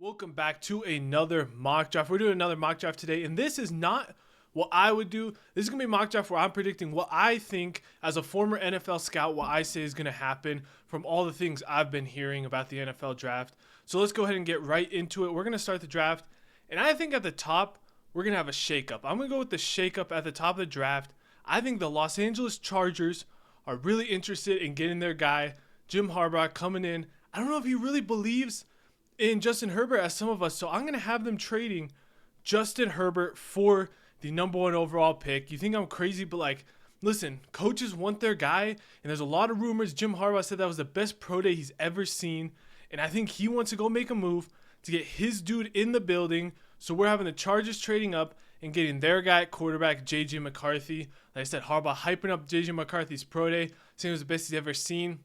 Welcome back to another mock draft. We're doing another mock draft today, and this is not what I would do. This is going to be a mock draft where I'm predicting what I think, as a former NFL scout, what I say is going to happen from all the things I've been hearing about the NFL draft. So let's go ahead and get right into it. We're going to start the draft, and I think at the top, we're going to have a shakeup. I'm going to go with the shakeup at the top of the draft. I think the Los Angeles Chargers are really interested in getting their guy, Jim Harbaugh, coming in. I don't know if he really believes in Justin Herbert as some of us, so I'm going to have them trading Justin Herbert for the number one overall pick. You think I'm crazy, but listen, coaches want their guy, and there's a lot of rumors. Jim Harbaugh said that was the best pro day he's ever seen, and I think he wants to go make a move to get his dude in the building. So we're having the Chargers trading up and getting their guy at quarterback, J.J. McCarthy. Like I said, Harbaugh hyping up J.J. McCarthy's pro day, saying it was the best he's ever seen.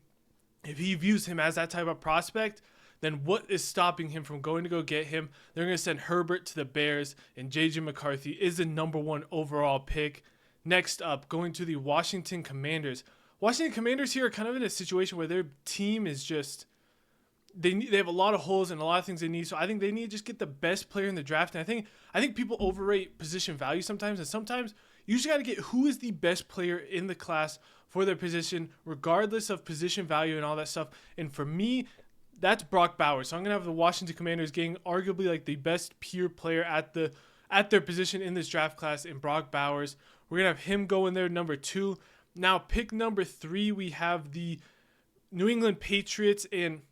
If he views him as that type of prospect, then what is stopping him from going to go get him? They're going to send Herbert to the Bears, and J.J. McCarthy is the number one overall pick. Next up, going to the Washington Commanders. Washington Commanders here are kind of in a situation where their team is just, they have a lot of holes and a lot of things they need. So I think they need to just get the best player in the draft. And I think people overrate position value sometimes, and sometimes you just got to get who is the best player in the class for their position, regardless of position value and all that stuff. And for me, that's Brock Bowers. So I'm going to have the Washington Commanders getting arguably the best pure player at their position in this draft class in Brock Bowers. We're going to have him go in there, number 2. Now, pick number 3, we have the New England Patriots. And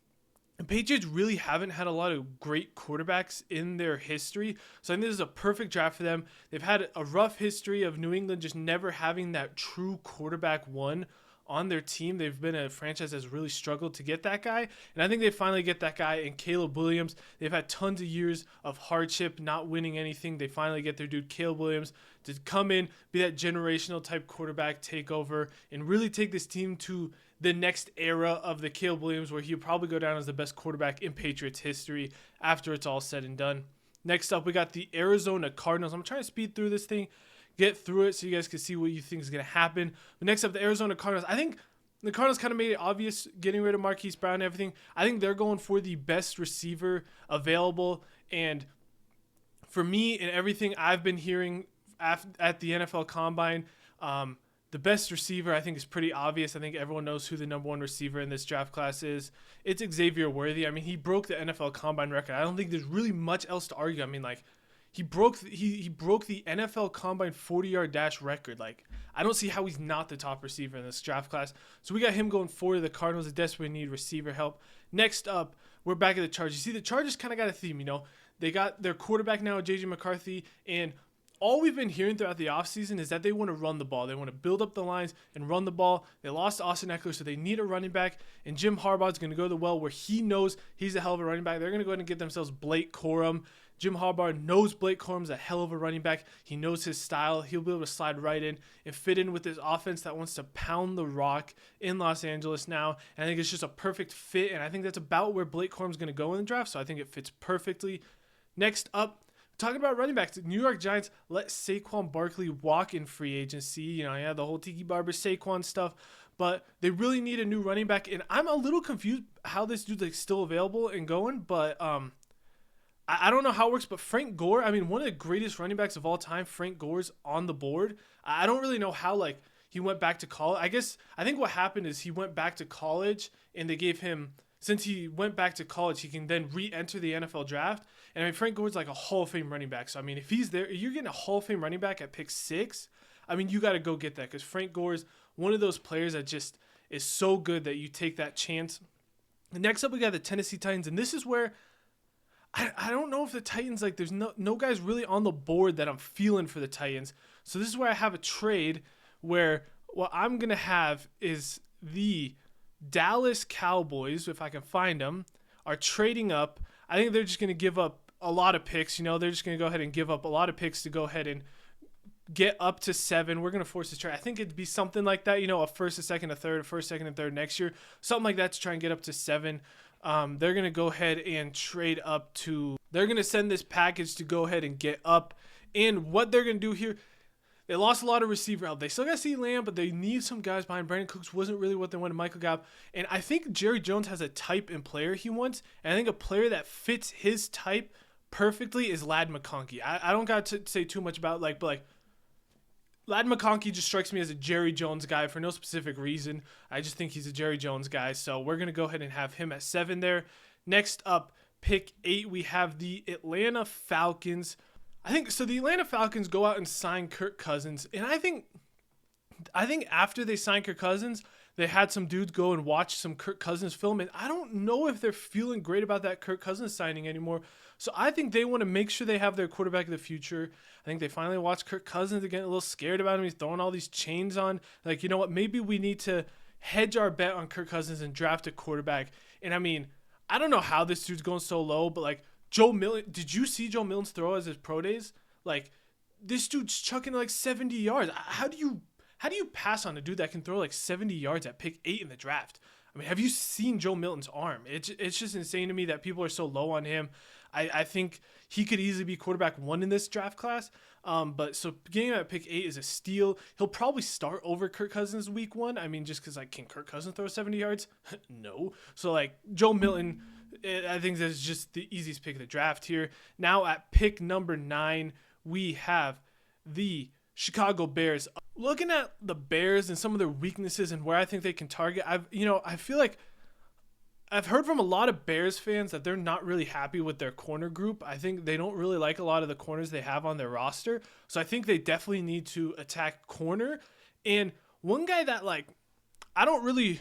the Patriots really haven't had a lot of great quarterbacks in their history. So I think this is a perfect draft for them. They've had a rough history of New England just never having that true quarterback one on their team. They've been a franchise that's really struggled to get that guy, and I think they finally get that guy in Caleb Williams. They've had tons of years of hardship, not winning anything. They finally get their dude Caleb Williams to come in, be that generational type quarterback, take over, and really take this team to the next era of the Caleb Williams, where he'll probably go down as the best quarterback in Patriots history after it's all said and done. Next up, we got the Arizona Cardinals. I'm trying to speed through this thing, get through it so you guys can see what you think is going to happen. But next up, the Arizona Cardinals. I think the Cardinals kind of made it obvious getting rid of Marquise Brown and everything. I think they're going for the best receiver available. And for me and everything I've been hearing at the NFL Combine, the best receiver I think is pretty obvious. I think everyone knows who the number one receiver in this draft class is. It's Xavier Worthy. I mean, he broke the NFL Combine record. I don't think there's really much else to argue. I mean, he broke the NFL Combine 40-yard dash record. I don't see how he's not the top receiver in this draft class. So we got him going forward. The Cardinals that desperately need receiver help. Next up, we're back at the Chargers. You see, the Chargers kind of got a theme, They got their quarterback now, J.J. McCarthy, and all we've been hearing throughout the offseason is that they want to run the ball. They want to build up the lines and run the ball. They lost Austin Eckler, so they need a running back. And Jim Harbaugh is going to go the well where he knows he's a hell of a running back. They're going to go ahead and get themselves Blake Corum. Jim Harbaugh knows Blake Corum's a hell of a running back. He knows his style. He'll be able to slide right in and fit in with this offense that wants to pound the rock in Los Angeles now. And I think it's just a perfect fit, and I think that's about where Blake Corum's going to go in the draft, so I think it fits perfectly. Next up, talking about running backs, the New York Giants let Saquon Barkley walk in free agency. The whole Tiki Barber Saquon stuff, but they really need a new running back, and I'm a little confused how this dude's still available and going, but I don't know how it works, but Frank Gore, one of the greatest running backs of all time, Frank Gore's on the board. I don't really know how, he went back to college. I think what happened is he went back to college, and they gave him, since he went back to college, he can then re-enter the NFL draft. And Frank Gore's a Hall of Fame running back. So, if he's there, you're getting a Hall of Fame running back at pick 6. You got to go get that, because Frank Gore's one of those players that just is so good that you take that chance. And next up, we got the Tennessee Titans, and this is where I don't know if the Titans, there's no guys really on the board that I'm feeling for the Titans. So this is where I have a trade where what I'm going to have is the Dallas Cowboys, if I can find them, are trading up. I think they're just going to give up a lot of picks. They're just going to go ahead and give up a lot of picks to go ahead and get up to 7. We're going to force this trade. I think it'd be something like that, a first, a second, a third, a first, second, and third next year. Something like that to try and get up to 7. They're going to go ahead and trade up to – they're going to send this package to go ahead and get up. And what they're going to do here, They lost a lot of receiver help. They still got CeeDee Lamb, but they need some guys behind. Brandon Cooks wasn't really what they wanted. Michael Gallup. And I think Jerry Jones has a type and player he wants. And I think a player that fits his type perfectly is Ladd McConkey. I don't got to say too much about but Ladd McConkey just strikes me as a Jerry Jones guy for no specific reason. I just think he's a Jerry Jones guy. So we're going to go ahead and have him at 7 there. Next up, pick 8, we have the Atlanta Falcons. I think so. The Atlanta Falcons go out and sign Kirk Cousins, and I think after they signed Kirk Cousins, they had some dudes go and watch some Kirk Cousins film, and I don't know if they're feeling great about that Kirk Cousins signing anymore. So I think they want to make sure they have their quarterback of the future. I think they finally watched Kirk Cousins. They're getting a little scared about him. He's throwing all these chains on. Like, you know what? Maybe we need to hedge our bet on Kirk Cousins and draft a quarterback. And I mean, I don't know how this dude's going so low, but like, Joe Milton, did you see Joe Milton's throw as his pro days? Like, this dude's chucking like 70 yards. How do you pass on a dude that can throw like 70 yards at pick 8 in the draft? I mean, have you seen Joe Milton's arm? It's just insane to me that people are so low on him. I think he could easily be quarterback 1 in this draft class. But so getting him at pick 8 is a steal. He'll probably start over Kirk Cousins week 1. I mean, just because like, can Kirk Cousins throw 70 yards? No. So like Joe Milton, I think that's just the easiest pick of the draft here. Now at pick number 9, we have the Chicago Bears. Looking at the Bears and some of their weaknesses and where I think they can target, I feel like I've heard from a lot of Bears fans that they're not really happy with their corner group. I think they don't really like a lot of the corners they have on their roster. So I think they definitely need to attack corner. And one guy that like I don't really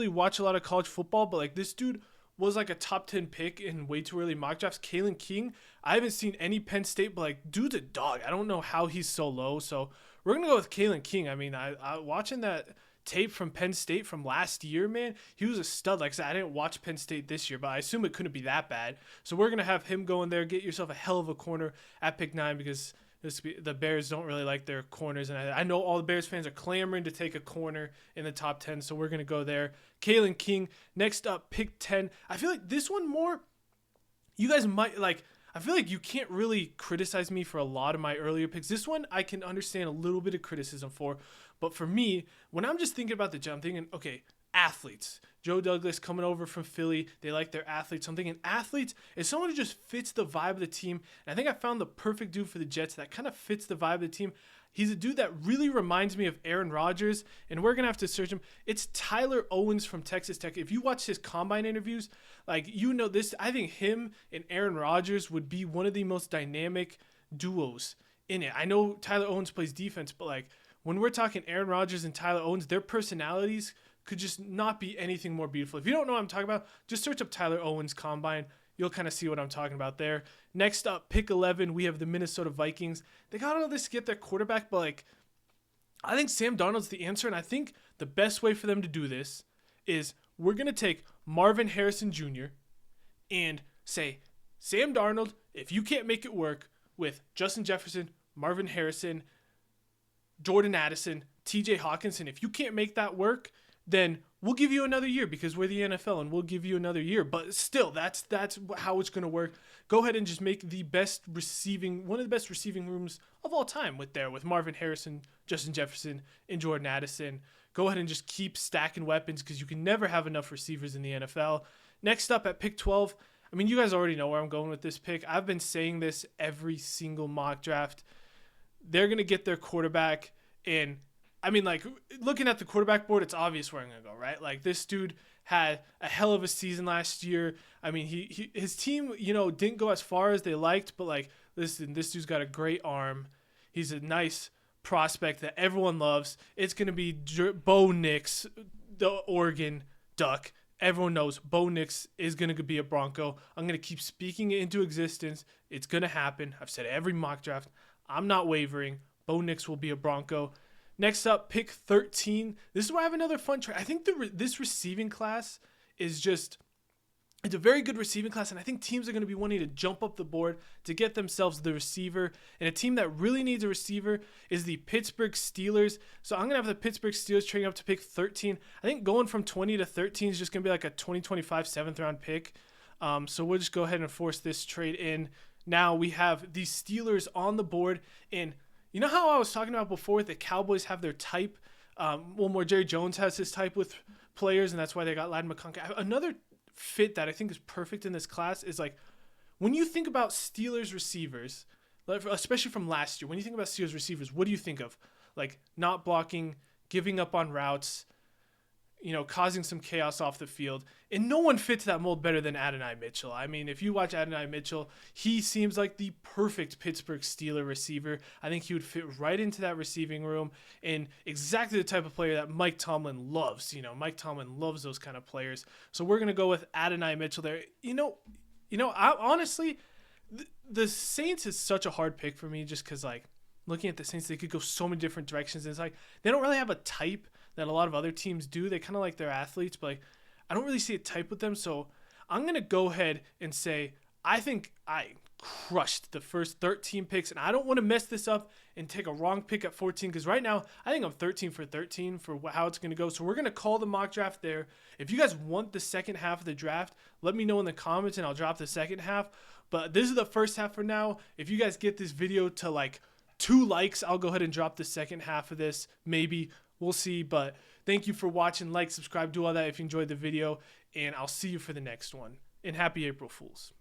watch a lot of college football, but like this dude was like a top 10 pick in way too early mock drafts. Kalen King. I haven't seen any Penn State, but like dude's a dog. I don't know how he's so low. So we're gonna go with Kalen King. I mean, I watching that tape from Penn State from last year, man, he was a stud. Like I said, I didn't watch Penn State this year, but I assume it couldn't be that bad. So we're gonna have him go in there, get yourself a hell of a corner at pick 9 because the Bears don't really like their corners, and I know all the Bears fans are clamoring to take a corner in the top 10, so we're gonna go there. Kalen King. Next up, pick 10. I feel like this one more. You guys might like. I feel like you can't really criticize me for a lot of my earlier picks. This one I can understand a little bit of criticism for. But for me, when I'm just thinking about the jump, I'm thinking, okay, athletes. Joe Douglas coming over from Philly. They like their athletes. I'm thinking athletes is someone who just fits the vibe of the team. And I think I found the perfect dude for the Jets that kind of fits the vibe of the team. He's a dude that really reminds me of Aaron Rodgers, and we're going to have to search him. It's Tyler Owens from Texas Tech. If you watch his combine interviews, like, you know this, I think him and Aaron Rodgers would be one of the most dynamic duos in it. I know Tyler Owens plays defense, but like when we're talking Aaron Rodgers and Tyler Owens, their personalities could just not be anything more beautiful. If you don't know what I'm talking about, just search up Tyler Owens combine. You'll kind of see what I'm talking about there. Next up, pick 11, we have the Minnesota Vikings. They got all this to get their quarterback, but like, I think Sam Darnold's the answer, and I think the best way for them to do this is we're going to take Marvin Harrison Jr. and say, Sam Darnold, if you can't make it work with Justin Jefferson, Marvin Harrison, Jordan Addison, TJ Hawkinson, if you can't make that work, then we'll give you another year because we're the NFL and we'll give you another year. But still, that's how it's going to work. Go ahead and just make one of the best receiving rooms of all time with Marvin Harrison, Justin Jefferson, and Jordan Addison. Go ahead and just keep stacking weapons because you can never have enough receivers in the NFL. Next up at pick 12, I mean, you guys already know where I'm going with this pick. I've been saying this every single mock draft. They're going to get their quarterback, and I mean, like, looking at the quarterback board, it's obvious where I'm going to go, right? Like, this dude had a hell of a season last year. I mean, his team, didn't go as far as they liked, but, like, listen, this dude's got a great arm. He's a nice prospect that everyone loves. It's going to be Bo Nix, the Oregon Duck. Everyone knows Bo Nix is going to be a Bronco. I'm going to keep speaking it into existence. It's going to happen. I've said every mock draft. I'm not wavering. Bo Nix will be a Bronco. Next up, pick 13. This is where I have another fun trade. I think this receiving class is it's a very good receiving class, and I think teams are going to be wanting to jump up the board to get themselves the receiver. And a team that really needs a receiver is the Pittsburgh Steelers. So I'm going to have the Pittsburgh Steelers trading up to pick 13. I think going from 20 to 13 is just going to be like a 2025 7th-round pick. So we'll just go ahead and force this trade in. Now we have the Steelers on the board, and You know how I was talking about before, the Cowboys have their type? More Jerry Jones has his type with players, and that's why they got Ladd McConkey. Another fit that I think is perfect in this class is like when you think about Steelers receivers, especially from last year, when you think about Steelers receivers, what do you think of? Like not blocking, giving up on routes, causing some chaos off the field. And no one fits that mold better than Adonai Mitchell. I mean, if you watch Adonai Mitchell, he seems like the perfect Pittsburgh Steelers receiver. I think he would fit right into that receiving room and exactly the type of player that Mike Tomlin loves. Mike Tomlin loves those kind of players. So we're going to go with Adonai Mitchell there. I honestly, the Saints is such a hard pick for me just because, like, looking at the Saints, they could go so many different directions. And it's like they don't really have a type that a lot of other teams do. They kind of like their athletes, but like, I don't really see a type with them. So I'm going to go ahead and say I think I crushed the first 13 picks, and I don't want to mess this up and take a wrong pick at 14 because right now I think I'm 13 for 13 for how it's going to go. So we're going to call the mock draft there. If you guys want the second half of the draft, let me know in the comments and I'll drop the second half. But this is the first half for now. If you guys get this video to like 2 likes, I'll go ahead and drop the second half of this. Maybe. We'll see. But thank you for watching. Like, subscribe, do all that if you enjoyed the video. And I'll see you for the next one. And happy April Fools.